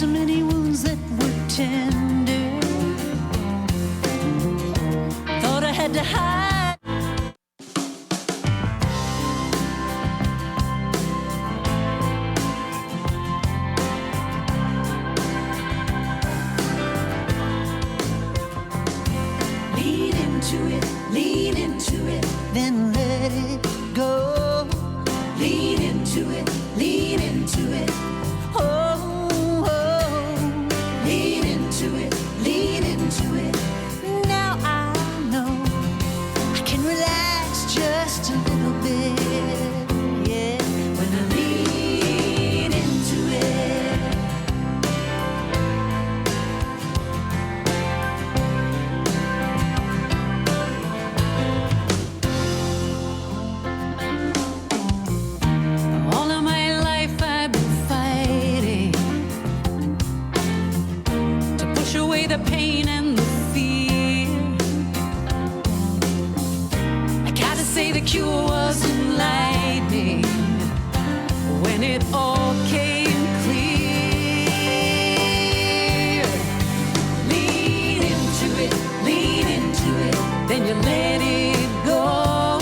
so many wounds that were tender. Thought I had to hide. Lean into it, then let it go. Lean into it, lean into it. Oh, oh. Lean into it, lean into it. Now I know I can relax just a little bit, yeah, when I lean into it. The pain and the fear. I gotta say the cure was enlightening when it all came clear. Lean into it, then you let it go.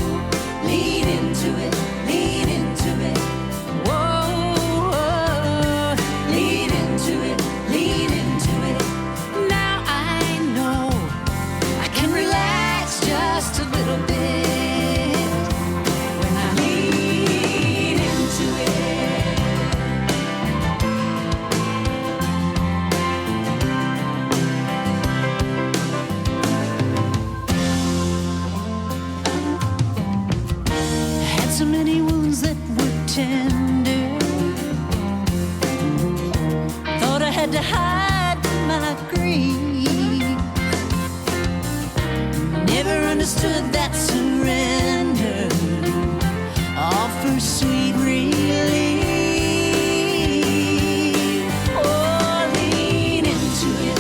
Lean into it, lean into it. Whoa, whoa. Lean into it, lean into it. Just a little bit when I lean into it. I had so many wounds that were tender. Thought I had to hide my grief. Never understood that surrender offers sweet relief. Oh, lean into it,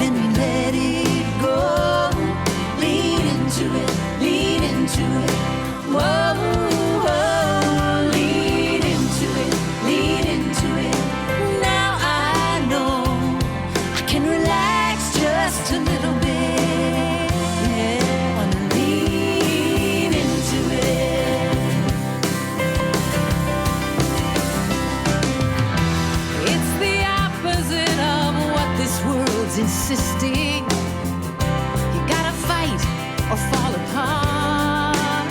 then let it go. Lean into it, whoa, whoa. Lean into it, now I know I can relax just a little bit. Insisting you gotta fight or fall apart.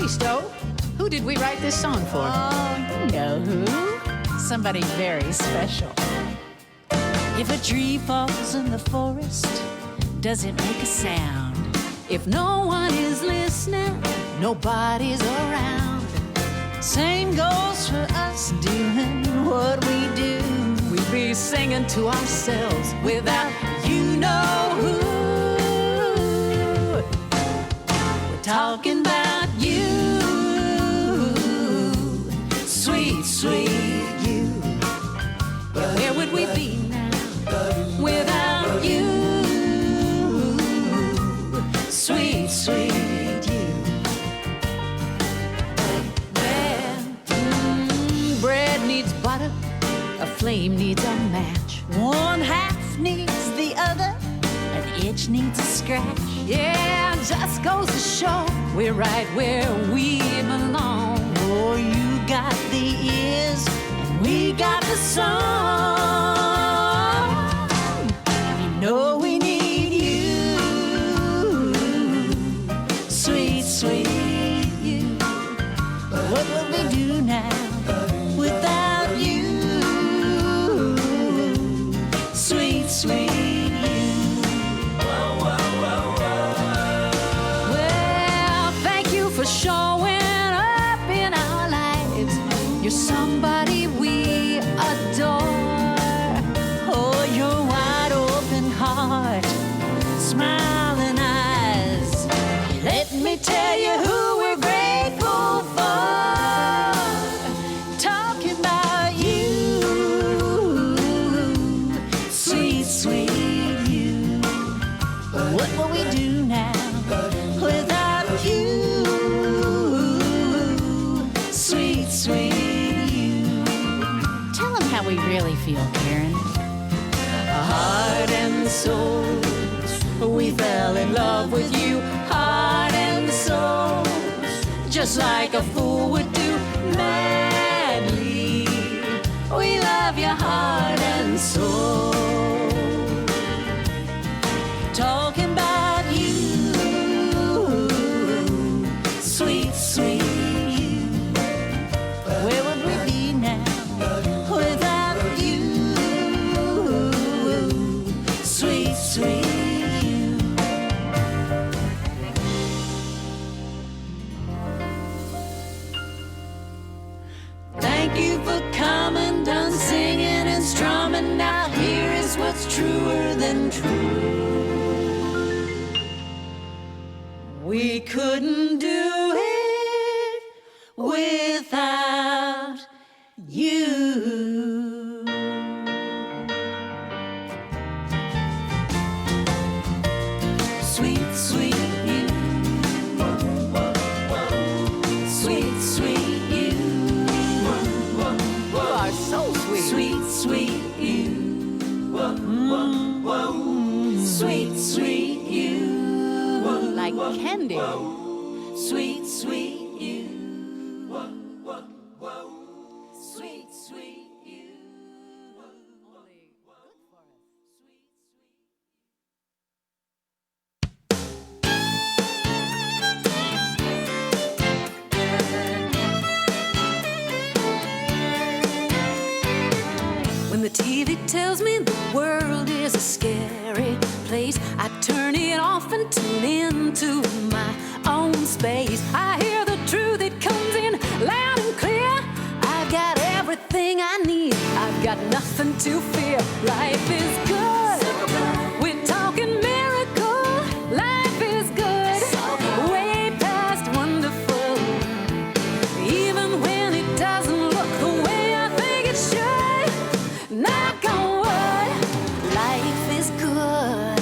Stowe. Who did we write this song for? Oh, you know who? Somebody very special. If a tree falls in the forest, does it make a sound? If no one is listening, nobody's around. Same goes for us doing what we do. We'd be singing to ourselves without you know who. We're talking about you, sweet, sweet you. Where would we be now without you, sweet, sweet you? Well, bread needs butter, a flame needs a match. One half needs the other, an itch needs a scratch. Yeah, just goes to show we're right where we belong. Oh, you got the ears and we got the song. You know we need you, sweet, sweet you. What will we do now without you, sweet, sweet you? Well, thank you for showing up in our lives. You're somebody we adore. Oh, your wide open heart, smiling eyes. Let me tell you who we're grateful for. Talking about you, sweet, sweet you. What will we do now without you, sweet, sweet you? Tell them how we really feel, Karen. Heart and soul, we fell in love with you. Heart and soul, just like a fool would do. Madly, we love your heart and soul. Talking about you, sweet, sweet you. Where would we be now without you, sweet, sweet you? Thank you for coming, done singing and strumming. Now here is what's truer than true. We couldn't do it without you. Sweet, sweet you. Sweet, sweet you. You are so sweet. Sweet, sweet you. Sweet, sweet you. Like candy. Sweet, sweet you. Sweet, sweet you. When the TV tells me the world is a scary place, I turn it off and tune into my own space. I hear the truth, it comes in loud and clear. I've got everything I need, I've got nothing to fear. Life is good, we're talking miracle. Life is good, way past wonderful. Even when it doesn't look the way I think it should, knock on wood, life is good.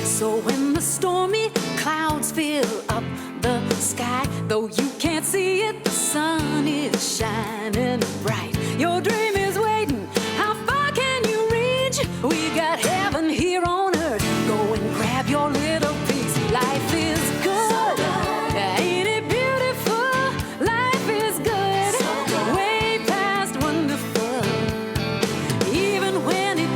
So when the stormy clouds fill up the sky, though you can't see it, the sun is shining bright. Your dream is waiting, how far can you reach? We got heaven here on earth, go and grab your little piece. Life is good, ain't it beautiful? Life is good, way past wonderful. Even when it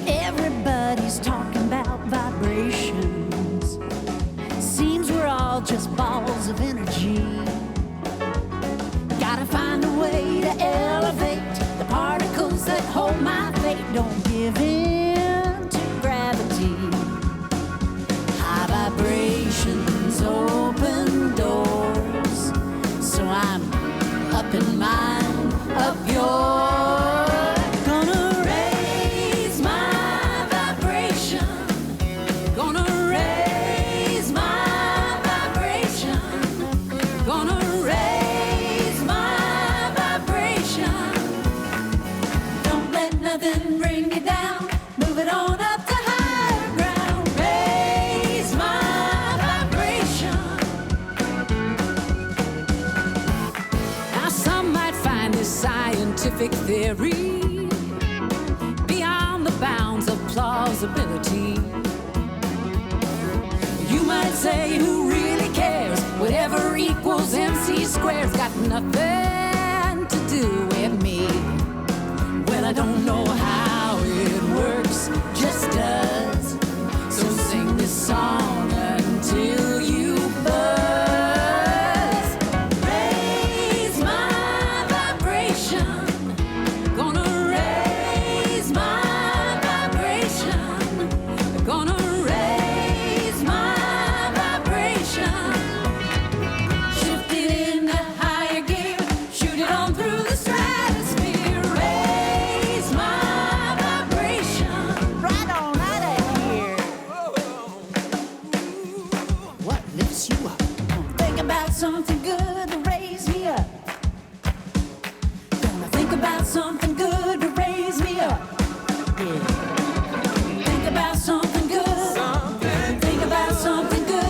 Everybody's talking about vibrations. Seems we're all just balls of energy. Gotta find a way to elevate the particles that hold my fate. Don't give in to gravity. High vibrations open doors. So I'm up in mine, up yours. Gonna raise my vibration. Gonna raise my vibration. Gonna raise my vibration. Don't let nothing bring you down. Move it on up to higher ground. Raise my vibration. Now some might find this scientific theory beyond the bounds of plausibility. You might say, who really cares? Whatever equals MC squared's got nothing to do with me. Well, I don't know how it works, just does. So sing this song until you buzz. Raise my vibration. Gonna raise my vibration. Gonna Raise my vibration. Shift it into higher gear. Shoot it on through the stratosphere. Raise my vibration. Right on out of here. What lifts you up? Think about something good to raise me up. Gonna think about something good to raise me up. Yeah. Think about something good. Think about something good.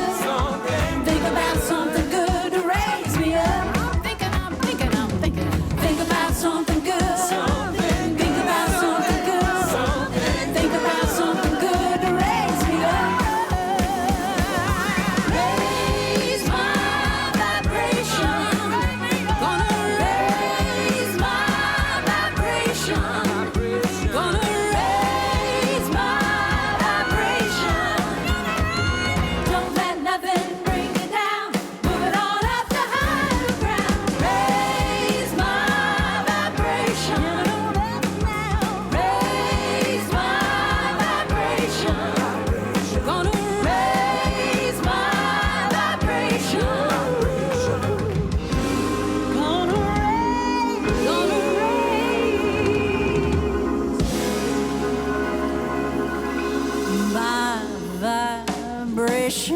Think about something good to raise me up. I'm thinking. Think about something good. Think about something good. Think about something good to raise me up. Raise my vibration. Gonna raise my vibration. Gonna raise my vibration. Don't let nothing bring you down. Move it on up to higher ground. Raise my vibration. Raise my vibration. Gonna Raise my vibration. Gonna raise my vibration.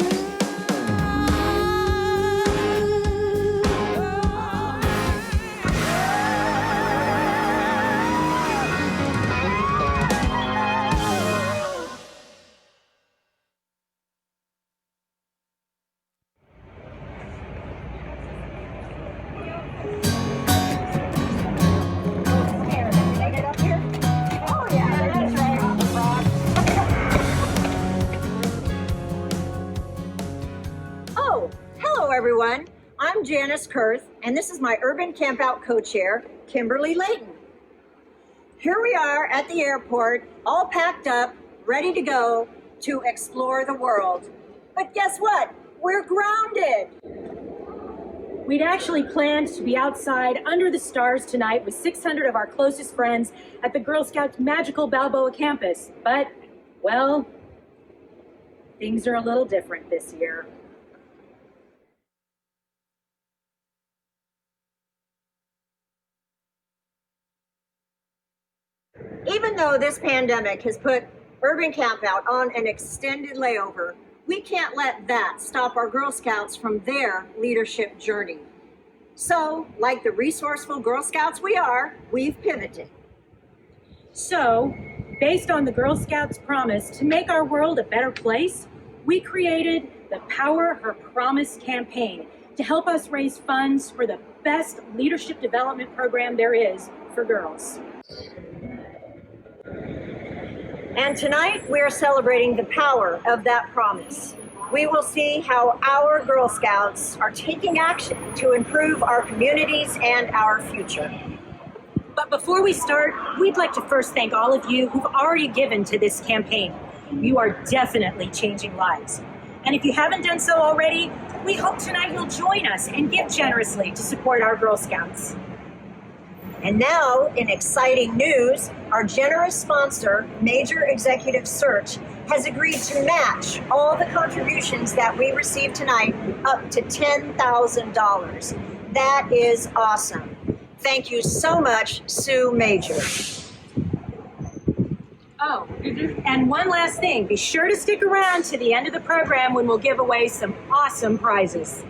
Oh, hello everyone. I'm Janice Kurth, and this is my Urban Campout co-chair, Kimberly Layton. Here we are at the airport, all packed up, ready to go to explore the world. But guess what? We're grounded. We'd actually planned to be outside under the stars tonight with 600 of our closest friends at the Girl Scouts' magical Balboa campus. But, well, things are a little different this year. Even though this pandemic has put Urban Campout on an extended layover, we can't let that stop our Girl Scouts from their leadership journey. So, like the resourceful Girl Scouts we are, we've pivoted. So, based on the Girl Scouts' promise to make our world a better place, we created the the Power Her Promise campaign to help us raise funds for the best leadership development program there is for girls. And tonight we are celebrating the power of that promise. We will see how our Girl Scouts are taking action to improve our communities and our future. But before we start, we'd like to first thank all of you who've already given to this campaign. You are definitely changing lives. And if you haven't done so already, we hope tonight you'll join us and give generously to support our Girl Scouts. And now, in exciting news, our generous sponsor, Major Executive Search, has agreed to match all the contributions that we receive tonight up to $10,000. That is awesome. Thank you so much, Sue Major. Oh, and one last thing. Be sure to stick around to the end of the program when we'll give away some awesome prizes.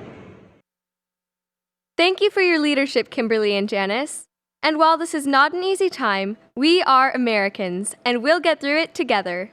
Thank you for your leadership, Kimberly and Janice. And while this is not an easy time, we are Americans, and we'll get through it together.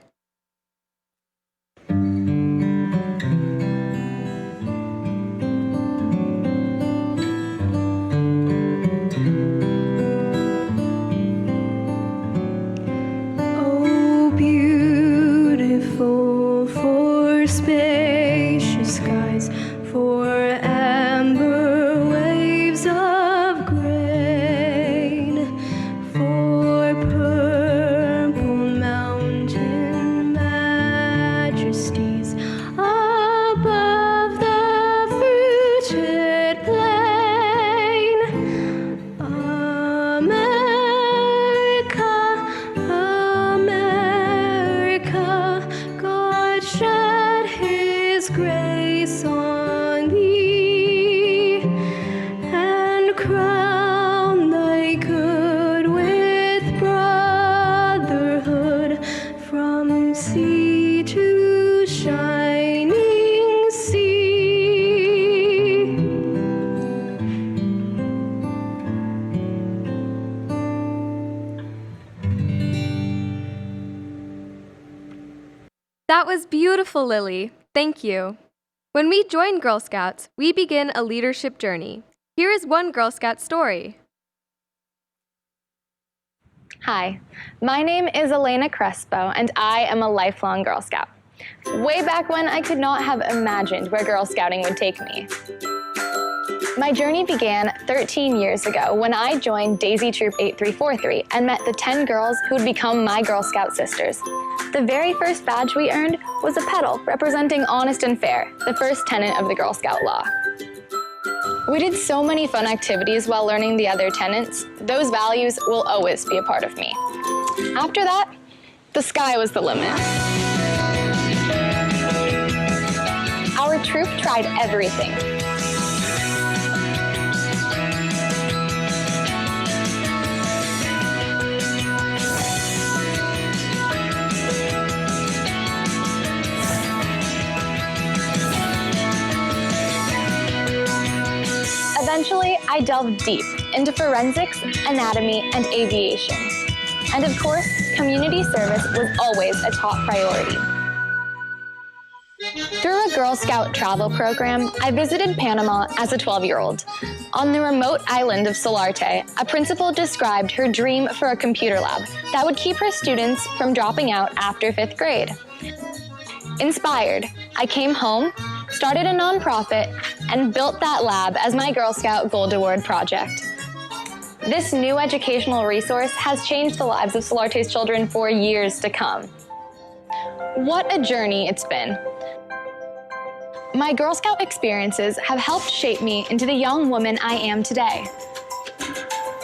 Oh, beautiful for spacious skies, for amber waves of grain, for purple mountain majesties above the fruited plain. America, America, God shed His grace on thee, and crown thy good with brotherhood from sea to shining sea. That was beautiful, Lily. Thank you. When we join Girl Scouts, we begin a leadership journey. Here is one Girl Scout story. Hi, my name is Elena Crespo, and I am a lifelong Girl Scout. Way back when, I could not have imagined where Girl Scouting would take me. My journey began 13 years ago when I joined Daisy Troop 8343 and met the 10 girls who would become my Girl Scout sisters. The very first badge we earned was a pedal representing honest and fair, the first tenet of the Girl Scout law. We did so many fun activities while learning the other tenets. Those values will always be a part of me. After that, the sky was the limit. Our troop tried everything. Eventually, I delved deep into forensics, anatomy, and aviation. And of course, community service was always a top priority. Through a Girl Scout travel program, I visited Panama as a 12-year-old. On the remote island of Solarte, a principal described her dream for a computer lab that would keep her students from dropping out after 5th grade. Inspired, I came home, started a nonprofit, and built that lab as my Girl Scout Gold Award project. This new educational resource has changed the lives of Solarte's children for years to come. What a journey it's been. My Girl Scout experiences have helped shape me into the young woman I am today.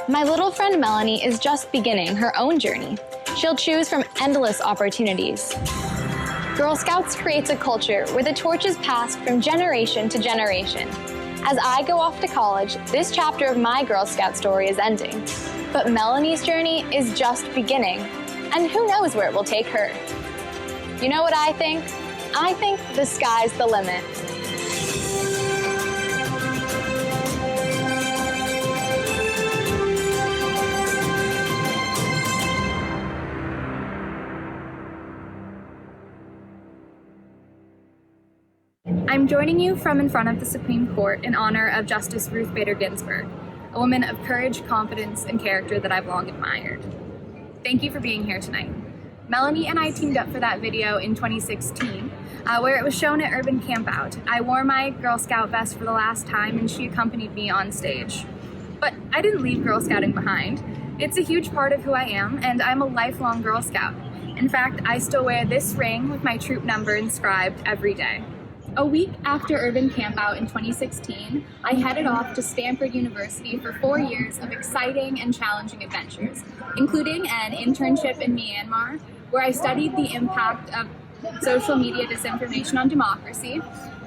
My little friend Melanie is just beginning her own journey. She'll choose from endless opportunities. Girl Scouts creates a culture where the torch is passed from generation to generation. As I go off to college, this chapter of my Girl Scout story is ending. But Melanie's journey is just beginning, and who knows where it will take her. You know what I think? I think the sky's the limit. I'm joining you from in front of the Supreme Court in honor of Justice Ruth Bader Ginsburg, a woman of courage, confidence, and character that I've long admired. Thank you for being here tonight. Melanie and I teamed up for that video in 2016, where it was shown at Urban Campout. I wore my Girl Scout vest for the last time, and she accompanied me on stage. But I didn't leave Girl Scouting behind. It's a huge part of who I am, and I'm a lifelong Girl Scout. In fact, I still wear this ring with my troop number inscribed every day. A week after Urban Campout in 2016, I headed off to Stanford University for 4 years of exciting and challenging adventures, including an internship in Myanmar, where I studied the impact of social media disinformation on democracy.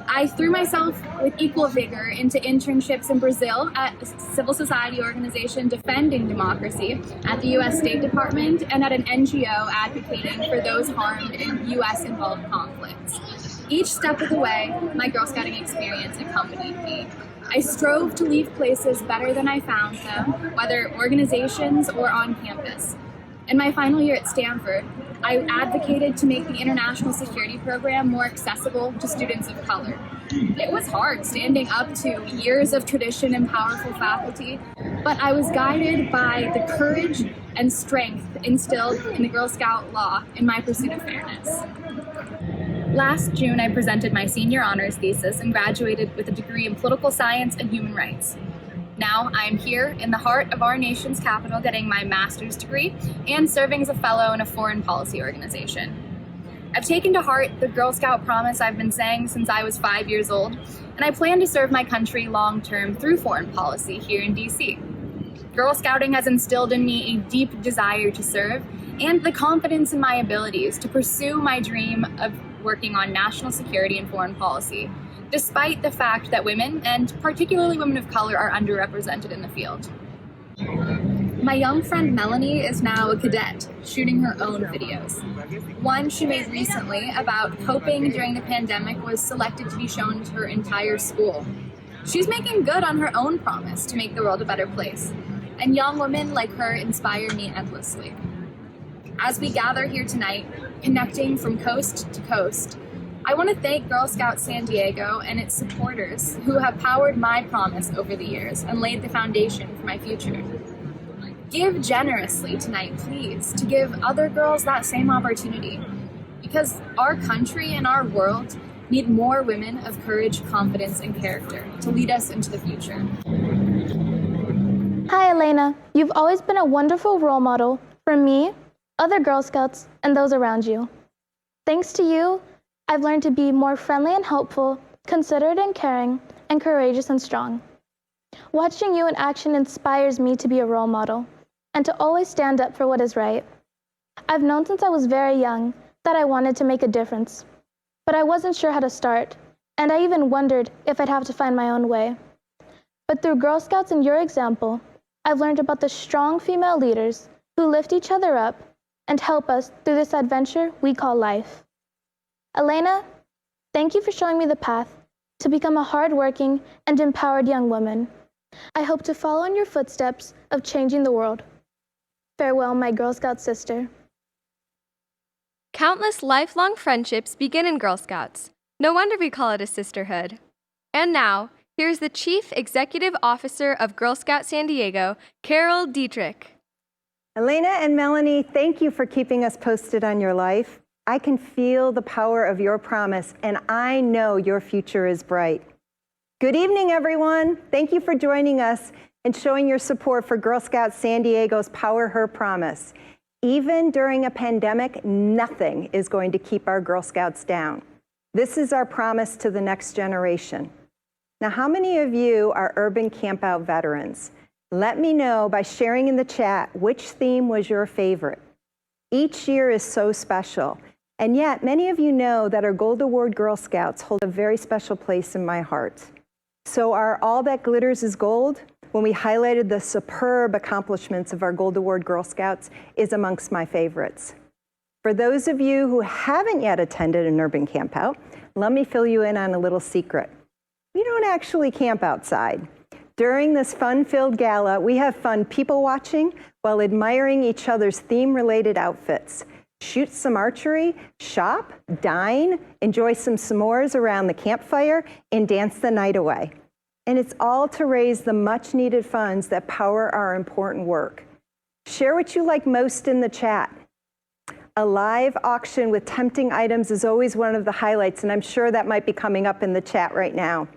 I threw myself with equal vigor into internships in Brazil at a civil society organization defending democracy, at the U.S. State Department, and at an NGO advocating for those harmed in U.S.-involved conflicts. Each step of the way, my Girl Scouting experience accompanied me. I strove to leave places better than I found them, whether organizations or on campus. In my final year at Stanford, I advocated to make the International Security Program more accessible to students of color. It was hard standing up to years of tradition and powerful faculty, but I was guided by the courage and strength instilled in the Girl Scout law in my pursuit of fairness. Last June, I presented my senior honors thesis and graduated with a degree in political science and human rights. Now I am here in the heart of our nation's capital getting my master's degree and serving as a fellow in a foreign policy organization. I've taken to heart the Girl Scout promise I've been saying since I was 5 years old, and I plan to serve my country long-term through foreign policy here in DC. Girl Scouting has instilled in me a deep desire to serve and the confidence in my abilities to pursue my dream of working on national security and foreign policy, despite the fact that women, and particularly women of color, are underrepresented in the field. My young friend Melanie is now a cadet, shooting her own videos. One she made recently about coping during the pandemic was selected to be shown to her entire school. She's making good on her own promise to make the world a better place, and young women like her inspire me endlessly. As we gather here tonight, connecting from coast to coast, I want to thank Girl Scouts San Diego and its supporters who have powered my promise over the years and laid the foundation for my future. Give generously tonight, please, to give other girls that same opportunity, because our country and our world need more women of courage, confidence, and character to lead us into the future. Hi, Elena. You've always been a wonderful role model for me, other Girl Scouts, and those around you. Thanks to you, I've learned to be more friendly and helpful, considerate and caring, and courageous and strong. Watching you in action inspires me to be a role model and to always stand up for what is right. I've known since I was very young that I wanted to make a difference, but I wasn't sure how to start, and I even wondered if I'd have to find my own way. But through Girl Scouts and your example, I've learned about the strong female leaders who lift each other up and help us through this adventure we call life. Elena, thank you for showing me the path to become a hardworking and empowered young woman. I hope to follow in your footsteps of changing the world. Farewell, my Girl Scout sister. Countless lifelong friendships begin in Girl Scouts. No wonder we call it a sisterhood. And now, here's the Chief Executive Officer of Girl Scout San Diego, Carol Dietrich. Elena and Melanie, thank you for keeping us posted on your life. I can feel the power of your promise, and I know your future is bright. Good evening, everyone. Thank you for joining us and showing your support for Girl Scouts San Diego's Power Her Promise. Even during a pandemic, nothing is going to keep our Girl Scouts down. This is our promise to the next generation. Now, how many of you are Urban Campout veterans? Let me know by sharing in the chat which theme was your favorite. Each year is so special, and yet many of you know that our Gold Award Girl Scouts hold a very special place in my heart. So our All That Glitters is Gold, when we highlighted the superb accomplishments of our Gold Award Girl Scouts, is amongst my favorites. For those of you who haven't yet attended an Urban Campout, let me fill you in on a little secret. We don't actually camp outside. During this fun-filled gala, we have fun people watching while admiring each other's theme-related outfits. shoot some archery, shop, dine, enjoy some s'mores around the campfire, and dance the night away. And it's all to raise the much-needed funds that power our important work. Share what you like most in the chat. A live auction with tempting items is always one of the highlights, and I'm sure that might be coming up in the chat right now.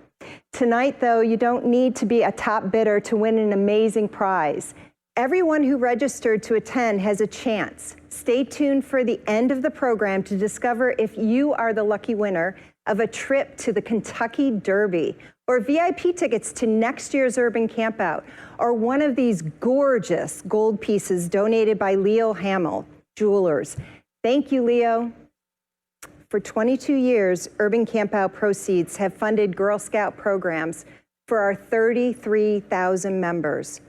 Tonight, though, you don't need to be a top bidder to win an amazing prize. Everyone who registered to attend has a chance. Stay tuned for the end of the program to discover if you are the lucky winner of a trip to the Kentucky Derby, or VIP tickets to next year's Urban Campout, or one of these gorgeous gold pieces donated by Leo Hamill Jewelers. Thank you, Leo. For 22 years, Urban Campout proceeds have funded Girl Scout programs for our 33,000 members.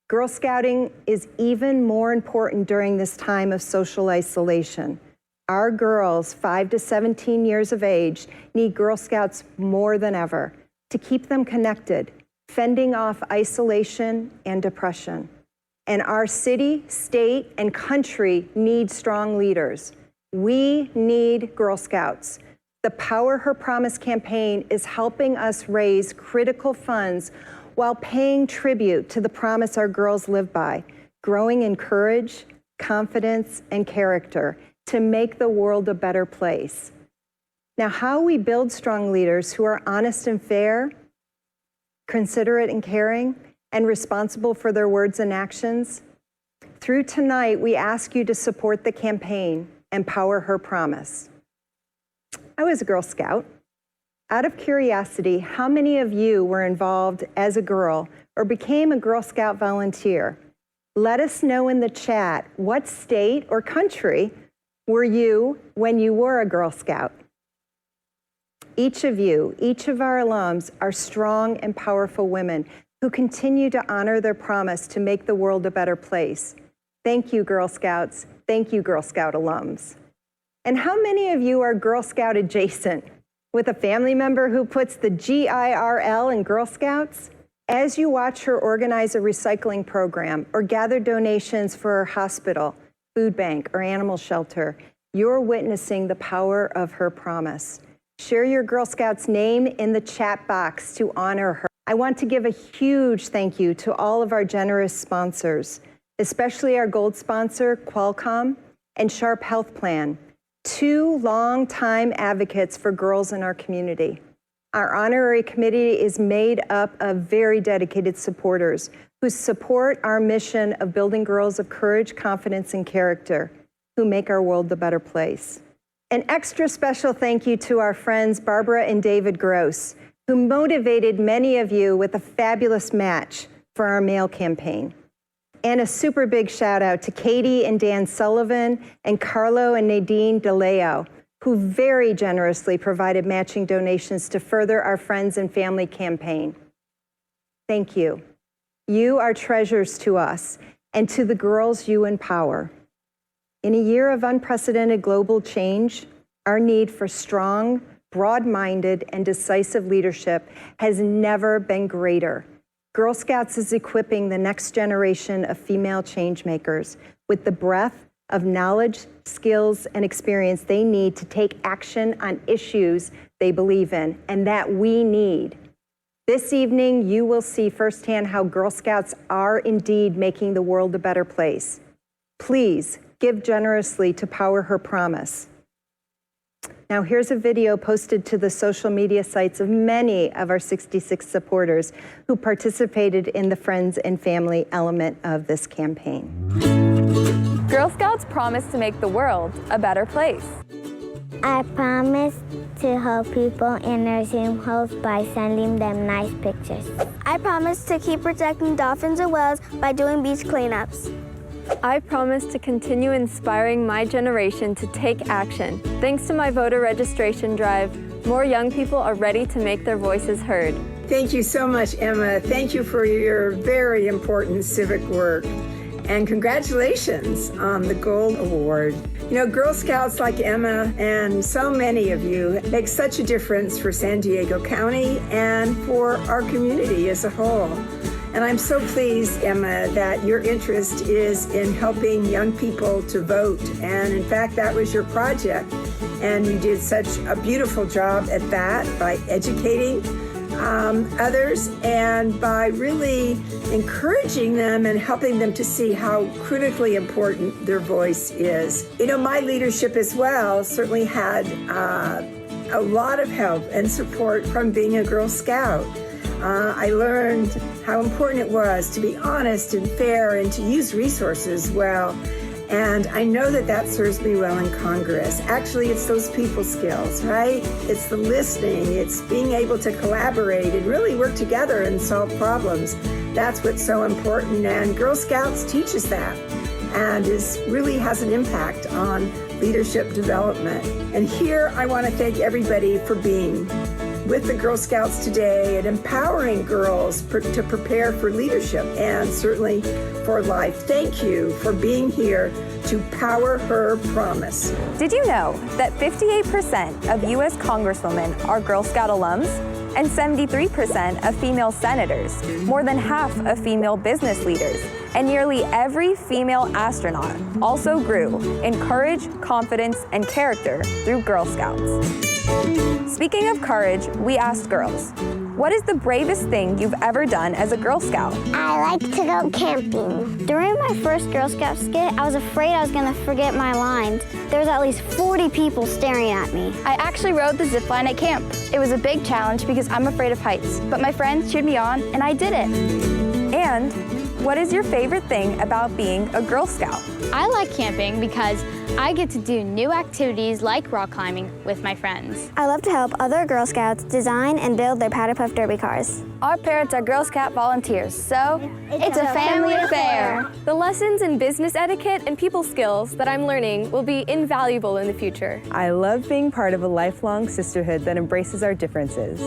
Girl Scouting is even more important during this time of social isolation. Our girls, 5 to 17 years of age, need Girl Scouts more than ever to keep them connected, fending off isolation and depression. And our city, state, and country need strong leaders. We need Girl Scouts. The Power Her Promise campaign is helping us raise critical funds while paying tribute to the promise our girls live by, growing in courage, confidence, and character to make the world a better place. Now, how we build strong leaders who are honest and fair, considerate and caring, and responsible for their words and actions? Through tonight, we ask you to support the campaign and Power Her Promise. I was a Girl Scout. Out of curiosity, how many of you were involved as a girl or became a Girl Scout volunteer? Let us know in the chat what state or country were you when you were a Girl Scout. Each of you, each of our alums are strong and powerful women who continue to honor their promise to make the world a better place. Thank you, Girl Scouts. Thank you, Girl Scout alums. And how many of you are Girl Scout adjacent, with a family member who puts the GIRL in Girl Scouts? As you watch her organize a recycling program or gather donations for her hospital, food bank, or animal shelter, you're witnessing the power of her promise. Share your Girl Scout's name in the chat box to honor her. I want to give a huge thank you to all of our generous sponsors, especially our gold sponsor, Qualcomm, and Sharp Health Plan, 2 longtime advocates for girls in our community. Our honorary committee is made up of very dedicated supporters who support our mission of building girls of courage, confidence, and character who make our world a better place. An extra special thank you to our friends Barbara and David Gross, who motivated many of you with a fabulous match for our mail campaign. And a super big shout out to Katie and Dan Sullivan and Carlo and Nadine DeLeo, who very generously provided matching donations to further our Friends and Family campaign. Thank you. You are treasures to us and to the girls you empower. In a year of unprecedented global change, our need for strong, broad-minded, and decisive leadership has never been greater. Girl Scouts is equipping the next generation of female changemakers with the breadth of knowledge, skills, and experience they need to take action on issues they believe in and that we need. This evening, you will see firsthand how Girl Scouts are indeed making the world a better place. Please give generously to Power Her Promise. Now, here's a video posted to the social media sites of many of our 66 supporters who participated in the Friends and Family element of this campaign. Girl Scouts promise to make the world a better place. I promise to help people in nursing homes by sending them nice pictures. I promise to keep protecting dolphins and whales by doing beach cleanups. I promise to continue inspiring my generation to take action. Thanks to my voter registration drive, more young people are ready to make their voices heard. Thank you so much, Emma. Thank you for your very important civic work. And congratulations on the Gold Award. You know, Girl Scouts like Emma and so many of you make such a difference for San Diego County and for our community as a whole. And I'm so pleased, Emma, that your interest is in helping young people to vote. And in fact, that was your project. And you did such a beautiful job at that by educating others and by really encouraging them and helping them to see how critically important their voice is. You know, my leadership as well certainly had a lot of help and support from being a Girl Scout. I learned how important it was to be honest and fair and to use resources well. And I know that that serves me well in Congress. Actually, it's those people skills, right? It's the listening, it's being able to collaborate and really work together and solve problems. That's what's so important, and Girl Scouts teaches that and really has an impact on leadership development. And here I want to thank everybody for being with the Girl Scouts today and empowering girls to prepare for leadership and certainly for life. Thank you for being here to power her promise. Did you know that 58% of U.S. Congresswomen are Girl Scout alums and 73% of female senators, more than half of female business leaders, and nearly every female astronaut also grew in courage, confidence, and character through Girl Scouts. Speaking of courage, we asked girls, what is the bravest thing you've ever done as a Girl Scout? I like to go camping. During my first Girl Scout skit, I was afraid I was going to forget my lines. There was at least 40 people staring at me. I actually rode the zip line at camp. It was a big challenge because I'm afraid of heights, but my friends cheered me on and I did it. And what is your favorite thing about being a Girl Scout? I like camping because I get to do new activities like rock climbing with my friends. I love to help other Girl Scouts design and build their Powder Puff Derby cars. Our parents are Girl Scout volunteers, so it's a family affair. The lessons in business etiquette and people skills that I'm learning will be invaluable in the future. I love being part of a lifelong sisterhood that embraces our differences.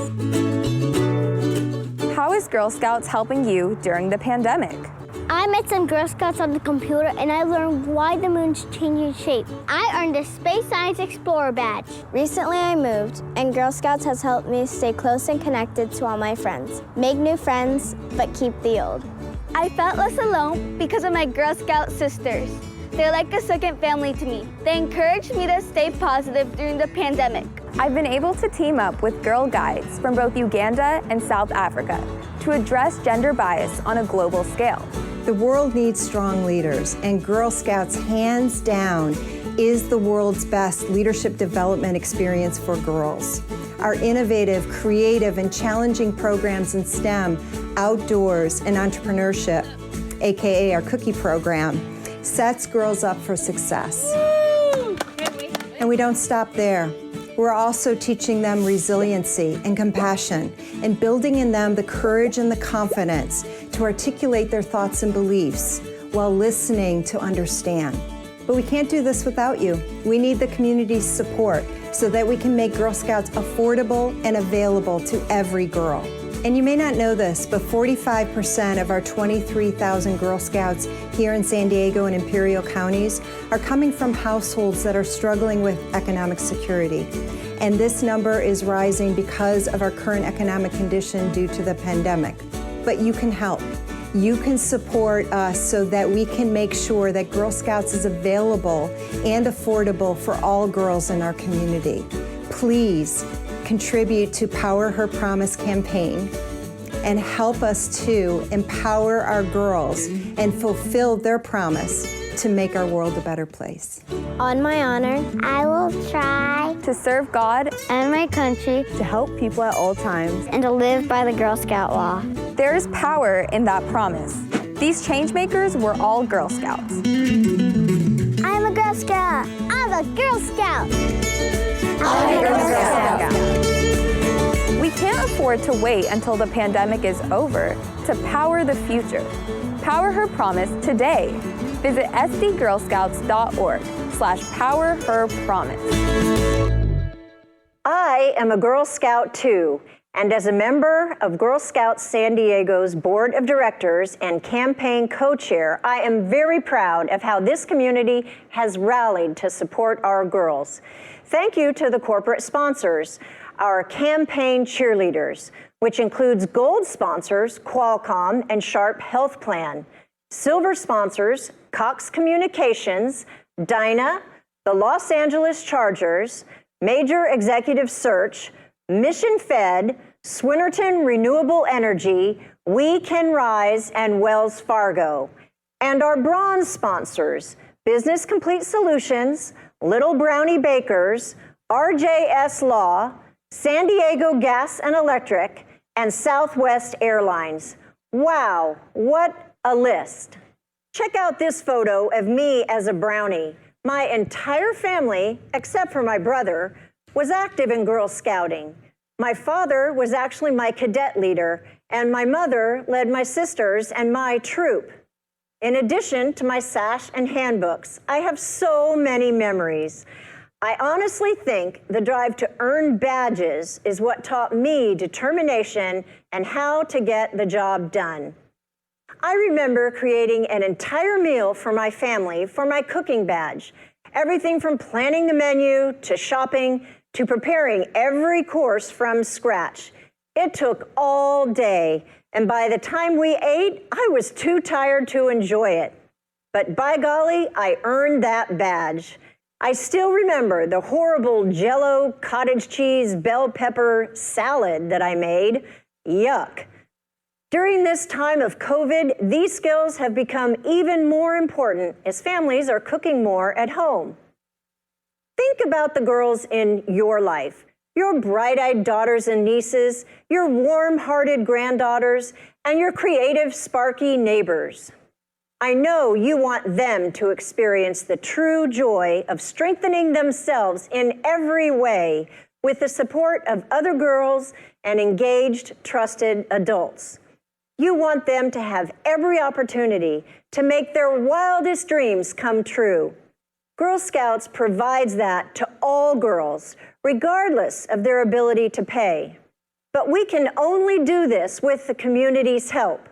How is Girl Scouts helping you during the pandemic? I met some Girl Scouts on the computer and I learned why the moon's changing shape. I earned a Space Science Explorer badge. Recently I moved, and Girl Scouts has helped me stay close and connected to all my friends. Make new friends, but keep the old. I felt less alone because of my Girl Scout sisters. They're like a second family to me. They encouraged me to stay positive during the pandemic. I've been able to team up with Girl Guides from both Uganda and South Africa to address gender bias on a global scale. The world needs strong leaders, and Girl Scouts, hands down, is the world's best leadership development experience for girls. Our innovative, creative, and challenging programs in STEM, outdoors, and entrepreneurship, AKA our cookie program, sets girls up for success. And we don't stop there. We're also teaching them resiliency and compassion and building in them the courage and the confidence to articulate their thoughts and beliefs while listening to understand. But we can't do this without you. We need the community's support so that we can make Girl Scouts affordable and available to every girl. And you may not know this, but 45% of our 23,000 Girl Scouts here in San Diego and Imperial counties are coming from households that are struggling with economic security. And this number is rising because of our current economic condition due to the pandemic. But you can help. You can support us so that we can make sure that Girl Scouts is available and affordable for all girls in our community. Please contribute to Power Her Promise campaign and help us to empower our girls and fulfill their promise to make our world a better place. On my honor, I will try to serve God and my country, to help people at all times, and to live by the Girl Scout law. There is power in that promise. These changemakers were all Girl Scouts. I'm a Girl Scout. I'm a Girl Scout. I'm a Girl Scout. We can't afford to wait until the pandemic is over to power the future. Power Her Promise today. Visit sdgirlscouts.org/powerherpromise. I am a Girl Scout too, and as a member of Girl Scouts San Diego's Board of Directors and campaign co-chair, I am very proud of how this community has rallied to support our girls. Thank you to the corporate sponsors. our campaign cheerleaders, which includes gold sponsors, Qualcomm and Sharp Health Plan, silver sponsors, Cox Communications, Dyna, the Los Angeles Chargers, Major Executive Search, Mission Fed, Swinnerton Renewable Energy, We Can Rise, and Wells Fargo. And our bronze sponsors, Business Complete Solutions, Little Brownie Bakers, RJS Law, San Diego Gas and Electric, and Southwest Airlines. Wow, what a list. Check out this photo of me as a brownie. My entire family, except for my brother, was active in Girl Scouting. My father was actually my cadet leader, and my mother led my sisters and my troop. In addition to my sash and handbooks, I have so many memories. I honestly think the drive to earn badges is what taught me determination and how to get the job done. I remember creating an entire meal for my family for my cooking badge. Everything from planning the menu to shopping to preparing every course from scratch. It took all day, and by the time we ate, I was too tired to enjoy it. But by golly, I earned that badge. I still remember the horrible Jell-O cottage cheese bell pepper salad that I made. Yuck. During this time of COVID, these skills have become even more important as families are cooking more at home. Think about the girls in your life, your bright-eyed daughters and nieces, your warm-hearted granddaughters, and your creative, sparky neighbors. I know you want them to experience the true joy of strengthening themselves in every way with the support of other girls and engaged, trusted adults. You want them to have every opportunity to make their wildest dreams come true. Girl Scouts provides that to all girls, regardless of their ability to pay. But we can only do this with the community's help.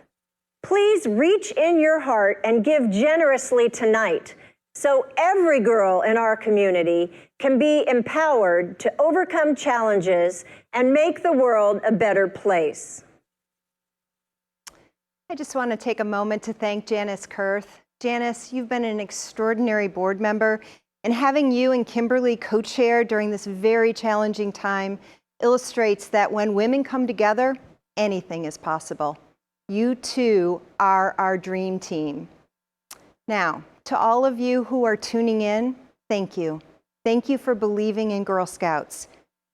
Please reach in your heart and give generously tonight so every girl in our community can be empowered to overcome challenges and make the world a better place. I just want to take a moment to thank Janice Kurth. Janice, you've been an extraordinary board member, and having you and Kimberly co-chair during this very challenging time illustrates that when women come together, anything is possible. You too are our dream team. Now, to all of you who are tuning in, thank you. Thank you for believing in Girl Scouts.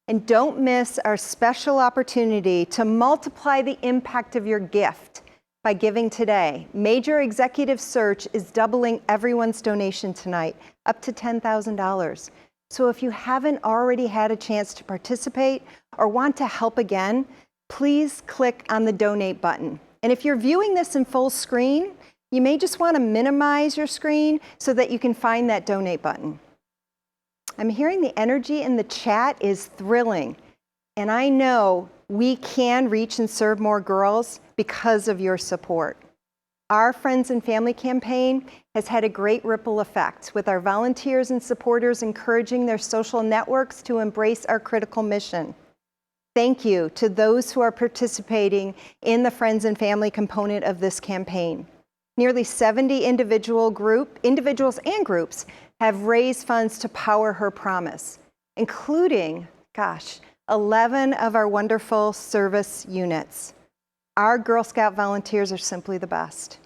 And don't miss our special opportunity to multiply the impact of your gift by giving today. Major Executive Search is doubling everyone's donation tonight, up to $10,000. So if you haven't already had a chance to participate or want to help again, please click on the donate button. And if you're viewing this in full screen, you may just want to minimize your screen so that you can find that donate button. I'm hearing the energy in the chat is thrilling, and I know we can reach and serve more girls because of your support. Our Friends and Family campaign has had a great ripple effect with our volunteers and supporters encouraging their social networks to embrace our critical mission. Thank you to those who are participating in the Friends and Family component of this campaign. Nearly 70 individuals and groups have raised funds to power her promise, including, 11 of our wonderful service units. Our Girl Scout volunteers are simply the best.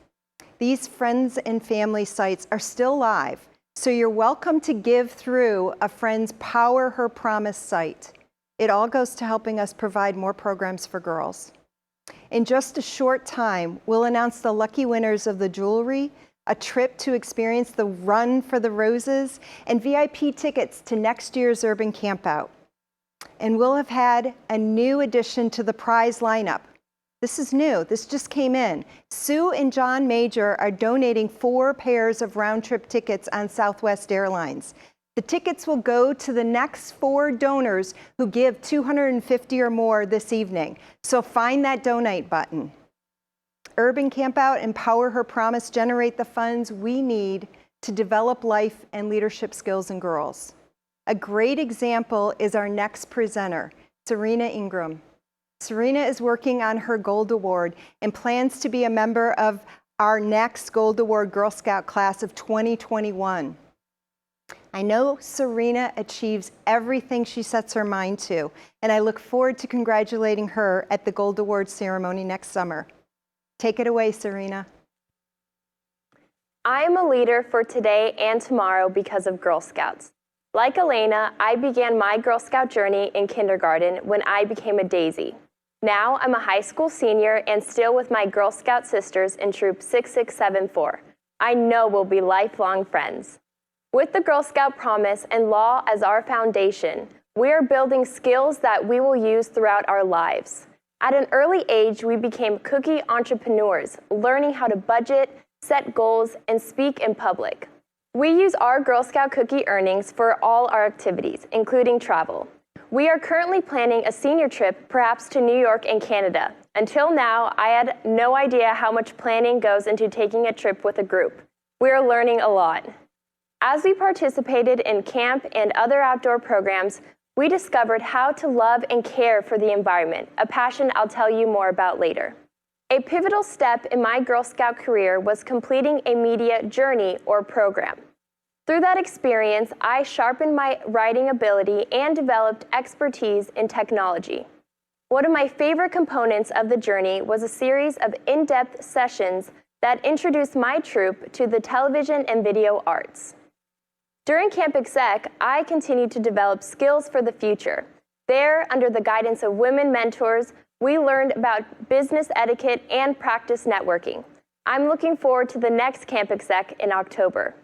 These Friends and Family sites are still live, so you're welcome to give through a Friends Power Her Promise site. It all goes to helping us provide more programs for girls. In just a short time, we'll announce the lucky winners of the jewelry, a trip to experience the Run for the Roses, and VIP tickets to next year's Urban Campout. And we'll have had a new addition to the prize lineup. This is new, this just came in. Sue and John Major are donating 4 pairs of round-trip tickets on Southwest Airlines. The tickets will go to the next 4 donors who give $250 or more this evening. So find that donate button. Urban Campout and Power Her Promise generate the funds we need to develop life and leadership skills in girls. A great example is our next presenter, Serena Ingram. Serena is working on her Gold Award and plans to be a member of our next Gold Award Girl Scout class of 2021. I know Serena achieves everything she sets her mind to, and I look forward to congratulating her at the Gold Award ceremony next summer. Take it away, Serena. I am a leader for today and tomorrow because of Girl Scouts. Like Elena, I began my Girl Scout journey in kindergarten when I became a daisy. Now I'm a high school senior and still with my Girl Scout sisters in Troop 6674. I know we'll be lifelong friends. With the Girl Scout promise and law as our foundation, we are building skills that we will use throughout our lives. At an early age, we became cookie entrepreneurs, learning how to budget, set goals, and speak in public. We use our Girl Scout cookie earnings for all our activities, including travel. We are currently planning a senior trip, perhaps to New York and Canada. Until now, I had no idea how much planning goes into taking a trip with a group. We are learning a lot. As we participated in camp and other outdoor programs, we discovered how to love and care for the environment, a passion I'll tell you more about later. A pivotal step in my Girl Scout career was completing a media journey or program. Through that experience, I sharpened my writing ability and developed expertise in technology. One of my favorite components of the journey was a series of in-depth sessions that introduced my troop to the television and video arts. During Camp Exec, I continued to develop skills for the future. There, under the guidance of women mentors, we learned about business etiquette and practice networking. I'm looking forward to the next Camp Exec in October.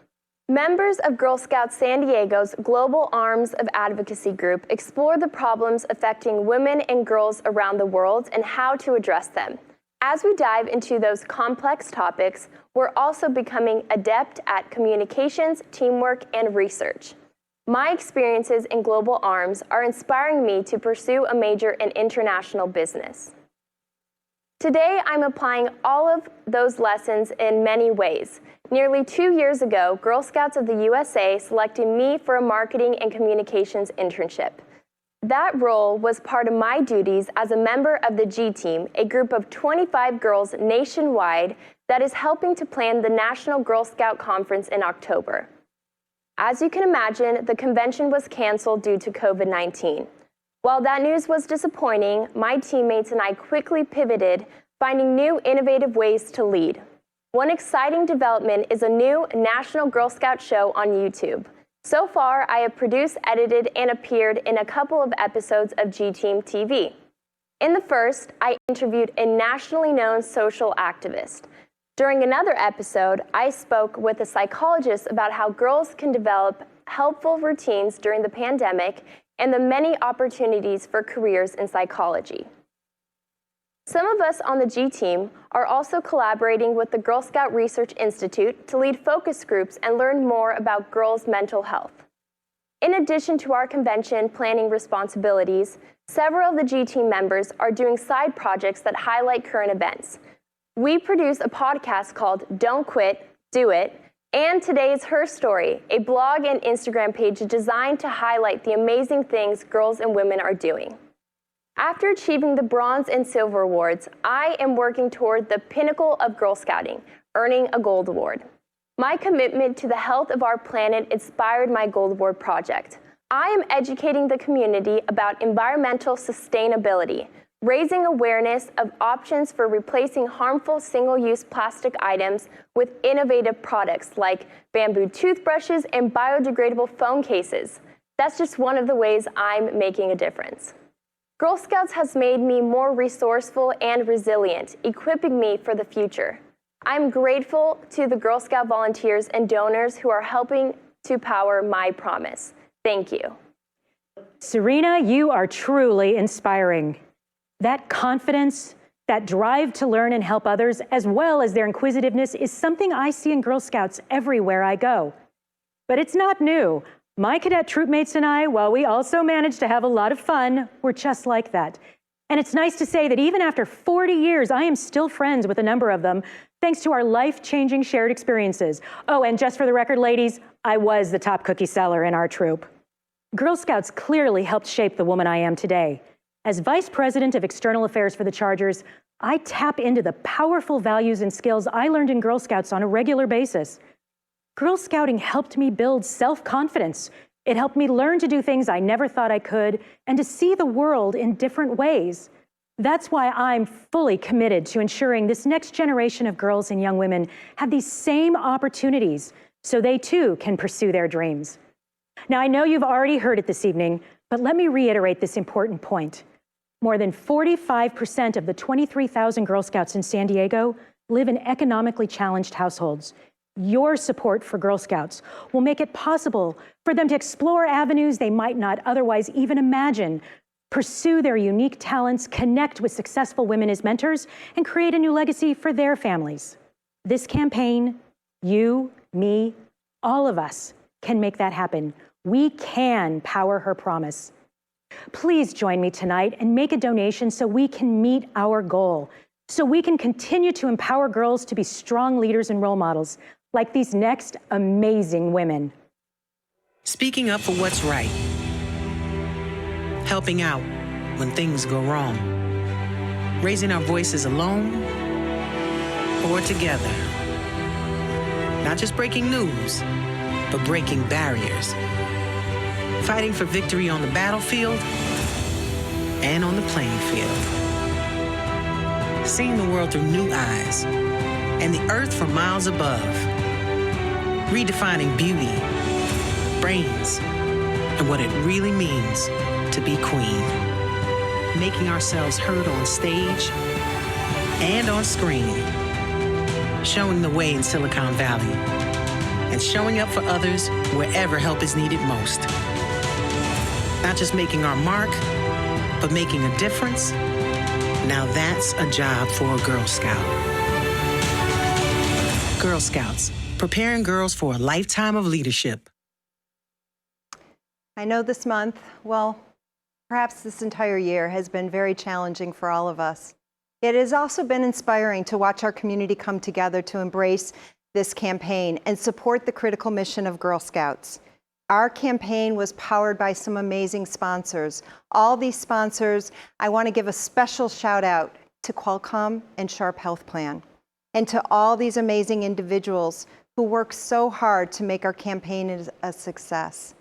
Members of Girl Scouts San Diego's Global Arms of Advocacy group explore the problems affecting women and girls around the world and how to address them. As we dive into those complex topics, we're also becoming adept at communications, teamwork, and research. My experiences in Global Arms are inspiring me to pursue a major in international business. Today, I'm applying all of those lessons in many ways. Nearly 2 years ago, Girl Scouts of the USA selected me for a marketing and communications internship. That role was part of my duties as a member of the G Team, a group of 25 girls nationwide that is helping to plan the National Girl Scout Conference in October. As you can imagine, the convention was canceled due to COVID-19. While that news was disappointing, my teammates and I quickly pivoted, finding new innovative ways to lead. One exciting development is a new National Girl Scout show on YouTube. So far, I have produced, edited, and appeared in a couple of episodes of G Team TV. In the first, I interviewed a nationally known social activist. During another episode, I spoke with a psychologist about how girls can develop helpful routines during the pandemic and the many opportunities for careers in psychology. Some of us on the G Team are also collaborating with the Girl Scout Research Institute to lead focus groups and learn more about girls' mental health. In addition to our convention planning responsibilities, several of the G Team members are doing side projects that highlight current events. We produce a podcast called Don't Quit, Do It, and Today's Her Story, a blog and Instagram page designed to highlight the amazing things girls and women are doing. After achieving the bronze and silver awards, I am working toward the pinnacle of Girl Scouting, earning a gold award. My commitment to the health of our planet inspired my Gold Award project. I am educating the community about environmental sustainability, raising awareness of options for replacing harmful single-use plastic items with innovative products like bamboo toothbrushes and biodegradable phone cases. That's just one of the ways I'm making a difference. Girl Scouts has made me more resourceful and resilient, equipping me for the future. I'm grateful to the Girl Scout volunteers and donors who are helping to power my promise. Thank you. Serena, you are truly inspiring. That confidence, that drive to learn and help others, as well as their inquisitiveness, is something I see in Girl Scouts everywhere I go. But it's not new. My cadet troopmates and I, while we also managed to have a lot of fun, were just like that. And it's nice to say that even after 40 years, I am still friends with a number of them, thanks to our life-changing shared experiences. Oh, and just for the record, ladies, I was the top cookie seller in our troop. Girl Scouts clearly helped shape the woman I am today. As Vice President of External Affairs for the Chargers, I tap into the powerful values and skills I learned in Girl Scouts on a regular basis. Girl Scouting helped me build self-confidence. It helped me learn to do things I never thought I could and to see the world in different ways. That's why I'm fully committed to ensuring this next generation of girls and young women have these same opportunities so they too can pursue their dreams. Now, I know you've already heard it this evening, but let me reiterate this important point. More than 45% of the 23,000 Girl Scouts in San Diego live in economically challenged households. Your support for Girl Scouts will make it possible for them to explore avenues they might not otherwise even imagine, pursue their unique talents, connect with successful women as mentors, and create a new legacy for their families. This campaign, you, me, all of us can make that happen. We can power her promise. Please join me tonight and make a donation so we can meet our goal, so we can continue to empower girls to be strong leaders and role models like these next amazing women. Speaking up for what's right. Helping out when things go wrong. Raising our voices alone or together. Not just breaking news, but breaking barriers. Fighting for victory on the battlefield and on the playing field. Seeing the world through new eyes and the earth from miles above. Redefining beauty, brains, and what it really means to be queen. Making ourselves heard on stage and on screen. Showing the way in Silicon Valley and showing up for others wherever help is needed most. Not just making our mark, but making a difference. Now that's a job for a Girl Scout. Girl Scouts, preparing girls for a lifetime of leadership. I know this month, well, perhaps this entire year has been very challenging for all of us. It has also been inspiring to watch our community come together to embrace this campaign and support the critical mission of Girl Scouts. Our campaign was powered by some amazing sponsors. All these sponsors, I want to give a special shout out to Qualcomm and Sharp Health Plan, and to all these amazing individuals who worked so hard to make our campaign a success.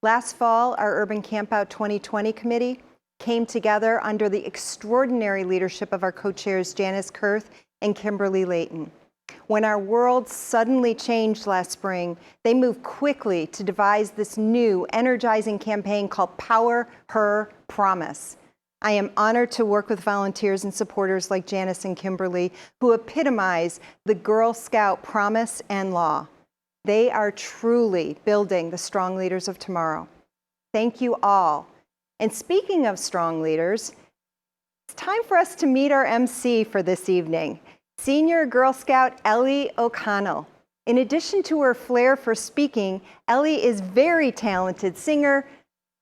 Last fall, our Urban Campout 2020 committee came together under the extraordinary leadership of our co-chairs Janice Kurth and Kimberly Layton. When our world suddenly changed last spring, they moved quickly to devise this new, energizing campaign called Power Her Promise. I am honored to work with volunteers and supporters like Janice and Kimberly, who epitomize the Girl Scout promise and law. They are truly building the strong leaders of tomorrow. Thank you all. And speaking of strong leaders, it's time for us to meet our MC for this evening. Senior Girl Scout Ellie O'Connell. In addition to her flair for speaking, Ellie is a very talented singer,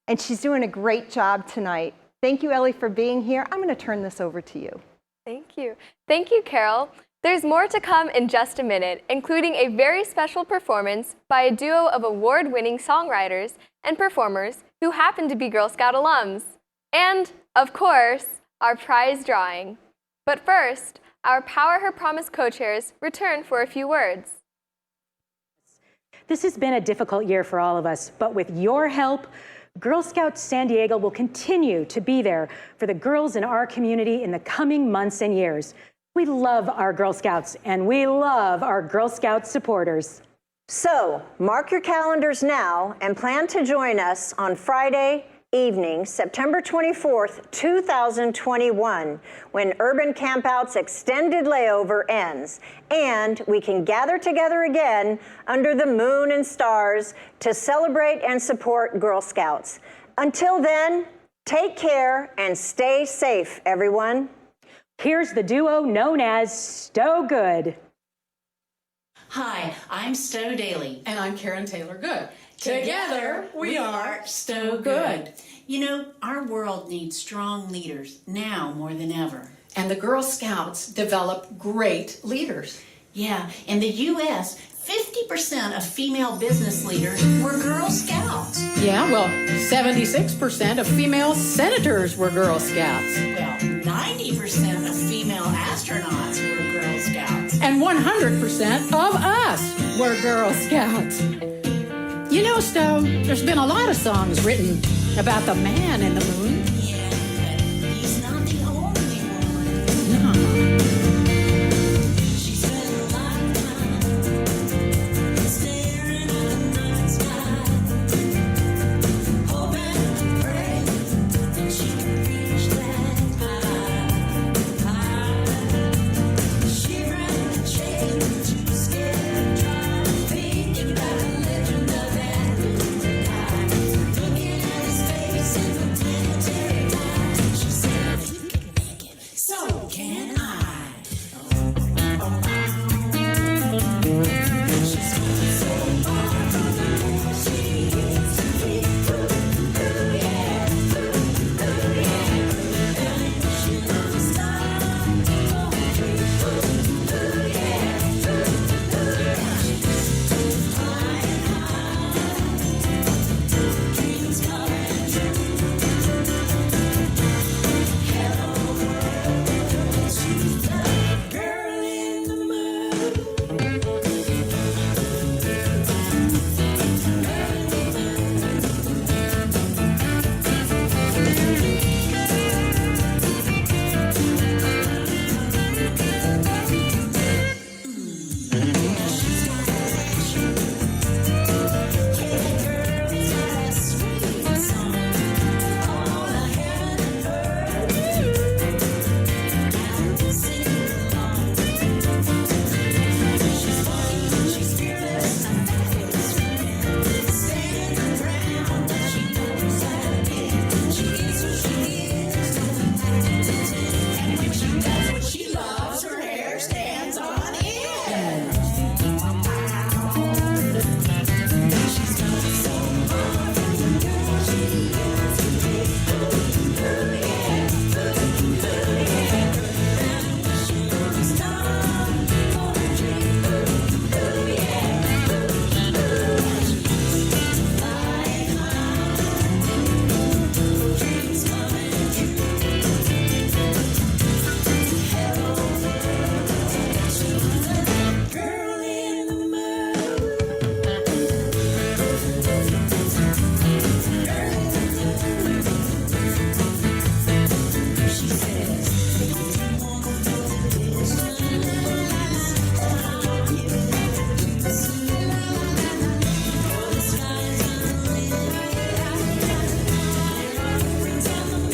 and she's doing a great job tonight. Thank you, Ellie, for being here. I'm going to turn this over to you. Thank you. Thank you, Carol. There's more to come in just a minute, including a very special performance by a duo of award-winning songwriters and performers who happen to be Girl Scout alums. And, of course, our prize drawing. But first, our Power Her Promise co-chairs return for a few words. This has been a difficult year for all of us, but with your help, Girl Scouts San Diego will continue to be there for the girls in our community in the coming months and years. We love our Girl Scouts, and we love our Girl Scout supporters. So, mark your calendars now and plan to join us on Friday evening, September 24th, 2021, when Urban Campout's extended layover ends, and we can gather together again under the moon and stars to celebrate and support Girl Scouts. Until then, take care and stay safe, everyone. Here's the duo known as Stowe Good. Hi, I'm Stowe Daly. And I'm Karen Taylor Good. Together, we are Stowe Good. You know, our world needs strong leaders now more than ever. And the Girl Scouts develop great leaders. Yeah, in the U.S., 50% of female business leaders were Girl Scouts. Yeah, well, 76% of female senators were Girl Scouts. Well, 90% of female astronauts were Girl Scouts. And 100% of us were Girl Scouts. You know, Stowe, there's been a lot of songs written about the man in the moon. Yeah, but he's not the only one. No. She spent a lifetime staring at the night sky, hoping and praying that she could reach that high. She ran the chains, too scared to try, thinking about the legend of that guy. Looking at his face in the planetary eyes, she said, "If you can make it, so can I." She's so far from where she used to be. Ooh, yeah, ooh, yeah. And she never stopped. Ooh, yeah, flying high, dreams coming true. Hello world, she's the girl in the moon. She loves her hair stands on end. She's got so far from the girl she used to be. Ooh, yeah, ooh, yeah. And she never stopped for a dream. Ooh, yeah, flying high, dreams coming true. Hello world, she's the girl in the moon. She says, "You wanna go to Disneyland? I'll give you everything to see. Oh, the sky's unlimited. Friends on the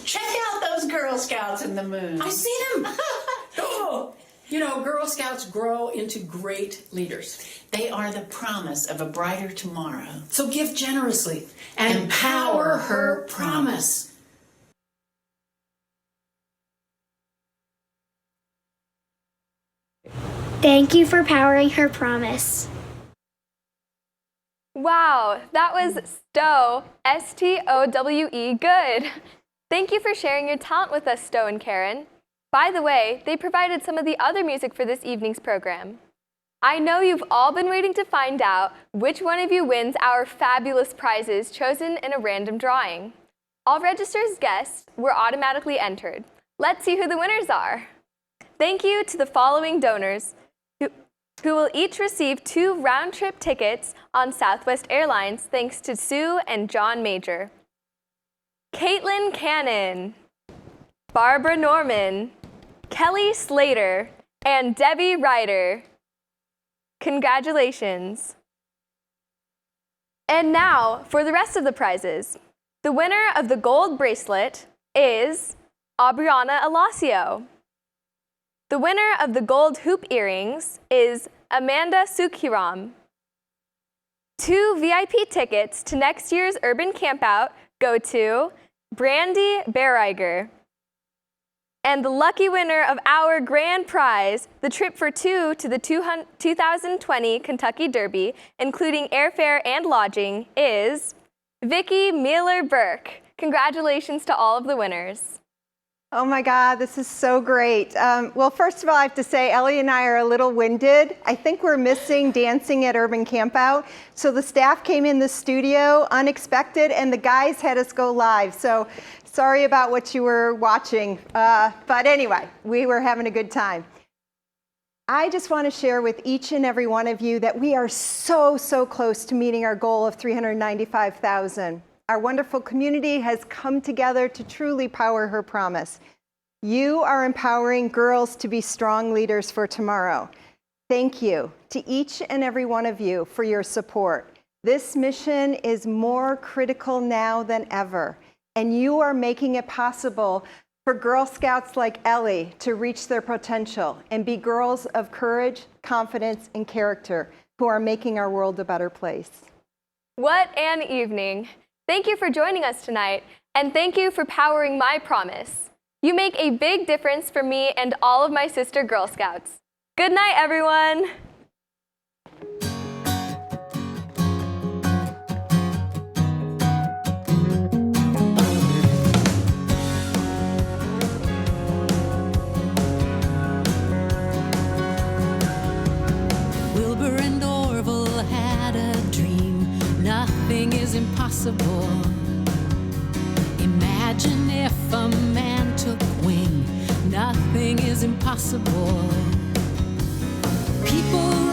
Check out those Girl Scouts in the moon. I see them. Oh, you know, Girl Scouts grow into great leaders. They are the promise of a brighter tomorrow. So give generously and power her promise. Thank you for powering her promise. Wow, that was Stowe, S-T-O-W-E, good. Thank you for sharing your talent with us, Stowe and Karen. By the way, they provided some of the other music for this evening's program. I know you've all been waiting to find out which one of you wins our fabulous prizes chosen in a random drawing. All registered guests were automatically entered. Let's see who the winners are. Thank you to the following donors who will each receive 2 round-trip tickets on Southwest Airlines thanks to Sue and John Major. Caitlin Cannon, Barbara Norman, Kelly Slater, and Debbie Ryder. Congratulations. And now for the rest of the prizes. The winner of the gold bracelet is Aubriana Alacio. The winner of the gold hoop earrings is Amanda Sukhiram. 2 VIP tickets to next year's Urban Campout go to Brandy Berriger. And the lucky winner of our grand prize, the trip for 2 to the 2020 Kentucky Derby, including airfare and lodging, is Vicki Mueller-Burke. Congratulations to all of the winners. Oh my God, this is so great. Well, first of all, I have to say, Ellie and I are a little winded. I think we're missing dancing at Urban Campout. So the staff came in the studio unexpected, and the guys had us go live. So sorry about what you were watching. But anyway, we were having a good time. I just want to share with each and every one of you that we are so close to meeting our goal of 395,000. Our wonderful community has come together to truly power her promise. You are empowering girls to be strong leaders for tomorrow. Thank you to each and every one of you for your support. This mission is more critical now than ever, and you are making it possible for Girl Scouts like Ellie to reach their potential and be girls of courage, confidence, and character who are making our world a better place. What an evening. Thank you for joining us tonight, and thank you for powering my promise. You make a big difference for me and all of my sister Girl Scouts. Good night, everyone. Wilbur and Orville had a dream. Nothing is impossible. Imagine if a man took wing. Nothing is impossible. People